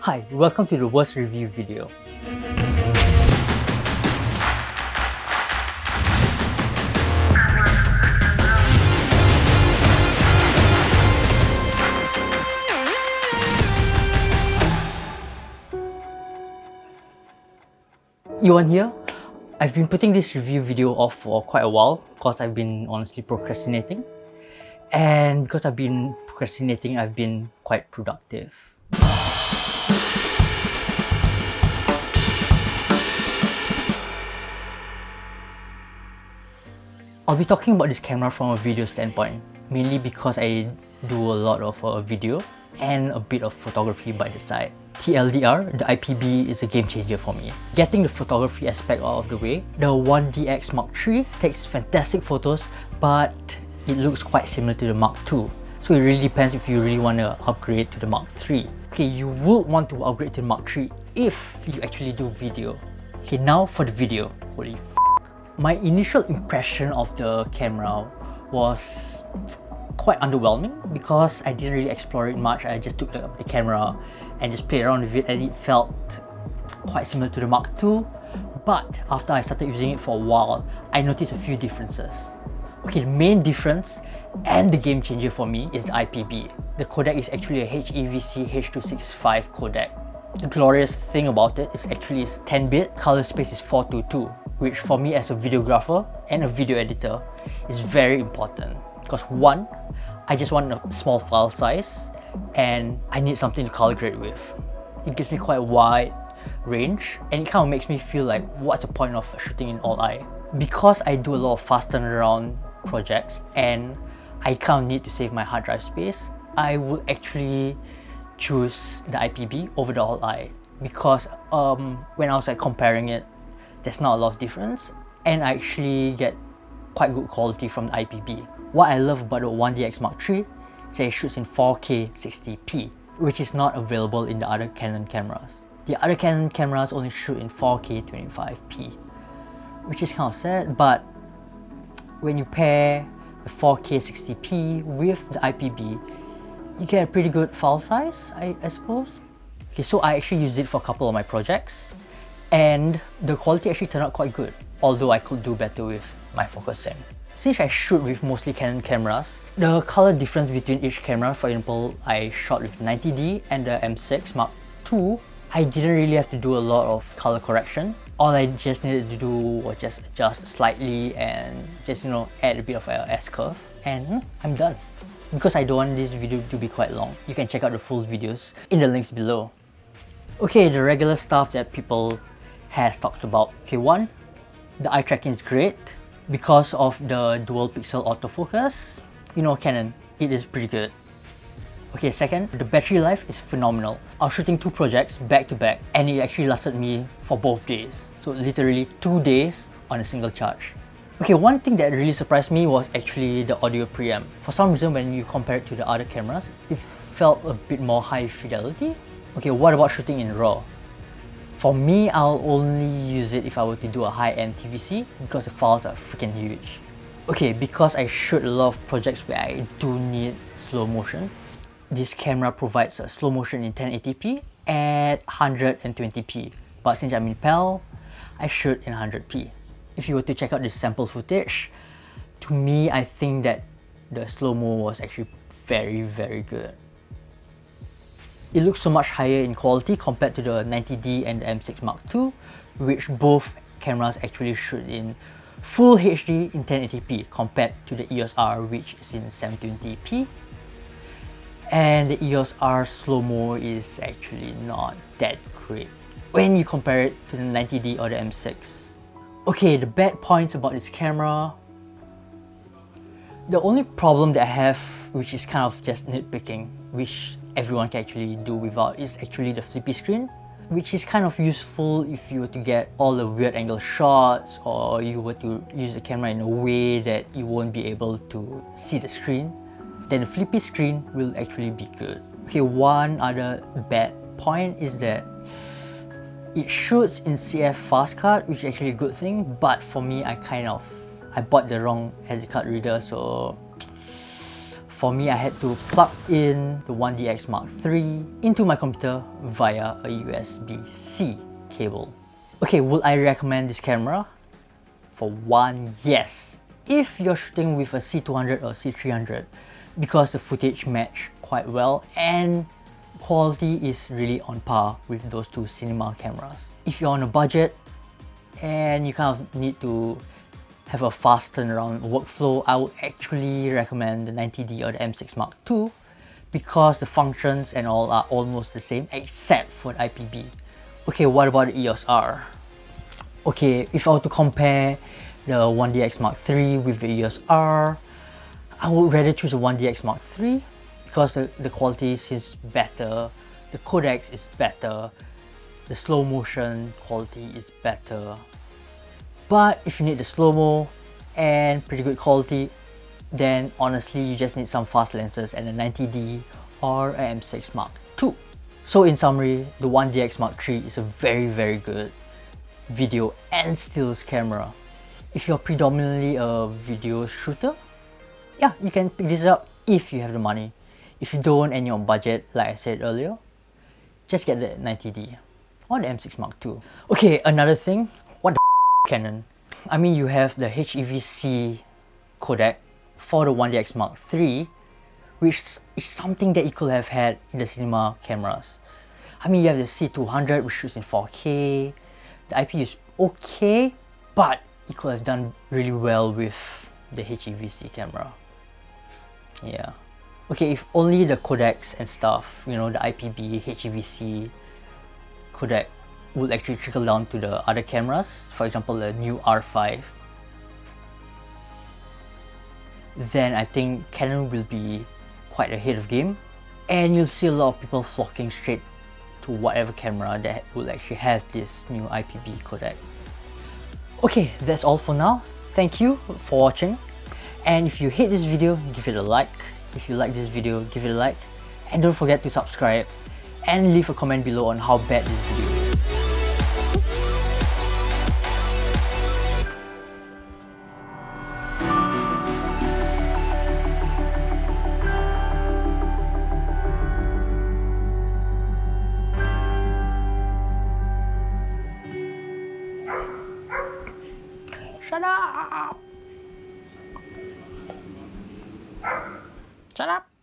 Hi, welcome to the worst review video. Yuan here. I've been putting this review video off for quite a while because I've been honestly procrastinating. And because I've been procrastinating, I've been quite productive. I'll be talking about this camera from a video standpoint, mainly because I do a lot of video and a bit of photography by the side. TLDR, the IPB is a game changer for me. Getting the photography aspect out of the way, the 1DX Mark III takes fantastic photos, but it looks quite similar to the Mark II. So it really depends if you really want to upgrade to the Mark III. Okay, you would want to upgrade to the Mark III if you actually do video. Okay, now for the video. Holy f***. My initial impression of the camera was quite underwhelming because I didn't really explore it much. I just took the camera and just played around with it, and it felt quite similar to the Mark II. But after I started using it for a while, I noticed a few differences. Okay, the main difference and the game changer for me is the IPB. The codec is actually a HEVC H.265 codec. The glorious thing about it is actually it's 10-bit, color space is 422, which for me as a videographer and a video editor is very important. Because one, I just want a small file size and I need something to color grade with. It gives me quite a wide range and it kind of makes me feel like what's the point of shooting in all-eye? Because I do a lot of fast turnaround projects and I kind of need to save my hard drive space, I will actually choose the IPB over the all-eye because when I was comparing it, there's not a lot of difference and I actually get quite good quality from the IPB. What I love about the 1DX Mark III is that it shoots in 4K 60p, which is not available in the other Canon cameras. The other Canon cameras only shoot in 4K 25p, which is kind of sad, but when you pair the 4K 60p with the IPB, you get a pretty good file size, I suppose. Okay, so I actually used it for a couple of my projects and the quality actually turned out quite good, although I could do better with my focusing. Since I shoot with mostly Canon cameras, the color difference between each camera, for example, I shot with 90D and the M6 Mark II, I didn't really have to do a lot of color correction. All I just needed to do was just adjust slightly and just add a bit of a S-curve and I'm done. Because I don't want this video to be quite long, you can check out the full videos in the links below. Okay, the regular stuff that people has talked about. Okay, one, the eye tracking is great because of the dual pixel autofocus. Canon, it is pretty good. Okay, second, the battery life is phenomenal. I was shooting 2 projects back to back and it actually lasted me for both days. So literally 2 days on a single charge. Okay, one thing that really surprised me was actually the audio preamp. For some reason, when you compare it to the other cameras, it felt a bit more high fidelity. Okay, what about shooting in RAW? For me, I'll only use it if I were to do a high-end TVC because the files are freaking huge. Okay, because I shoot a lot of projects where I do need slow motion, this camera provides a slow motion in 1080p at 120p. But since I'm in PAL, I shoot in 100p. If you were to check out this sample footage, to me, I think that the slow-mo was actually very, very good. It looks so much higher in quality compared to the 90D and the M6 Mark II, which both cameras actually shoot in full HD in 1080p compared to the EOS R, which is in 720p. And the EOS R slow-mo is actually not that great when you compare it to the 90D or the M6. Okay, the bad points about this camera. The only problem that I have, which is kind of just nitpicking, which everyone can actually do without, is actually the flippy screen, which is kind of useful if you were to get all the weird angle shots or you were to use the camera in a way that you won't be able to see the screen. Then the flippy screen will actually be good. Okay, one other bad point is that it shoots in CF fast card, which is actually a good thing, but for me, I bought the wrong SD card reader, so For me, I had to plug in the 1DX Mark III into my computer via a USB-C cable. Okay, would I recommend this camera? For one, yes. If you're shooting with a C200 or C300, because the footage match quite well and quality is really on par with those two cinema cameras. If you're on a budget and you kind of need to have a fast turnaround workflow, I would actually recommend the 90D or the M6 Mark II because the functions and all are almost the same except for the IPB. Okay, what about the EOS R? Okay, if I were to compare the 1DX Mark III with the EOS R, I would rather choose the 1DX Mark III because the quality seems better, the codecs is better, the slow motion quality is better. But if you need the slow-mo and pretty good quality, then honestly you just need some fast lenses and a 90D or a M6 Mark II. So in summary, the 1DX Mark III is a very good video and stills camera. If you're predominantly a video shooter, yeah, you can pick this up if you have the money. If you don't and you're on budget, like I said earlier, just get the 90D or the M6 Mark II. Okay, another thing, what the Canon? I mean, you have the HEVC Codec for the 1DX Mark III, which is something that you could have had in the cinema cameras. I mean, you have the C200 which shoots in 4K, the IP is okay, but you could have done really well with the HEVC camera. Yeah. Okay, if only the codecs and stuff, you know, the IPB, HEVC codec would actually trickle down to the other cameras, for example the new R5, then I think Canon will be quite ahead of game and you'll see a lot of people flocking straight to whatever camera that will actually have this new IPB codec. Okay, that's all for now. Thank you for watching, and if you hate this video, give it a like. If you like this video, give it a like, and don't forget to subscribe and leave a comment below on how bad this video is. Shut up! Shut up!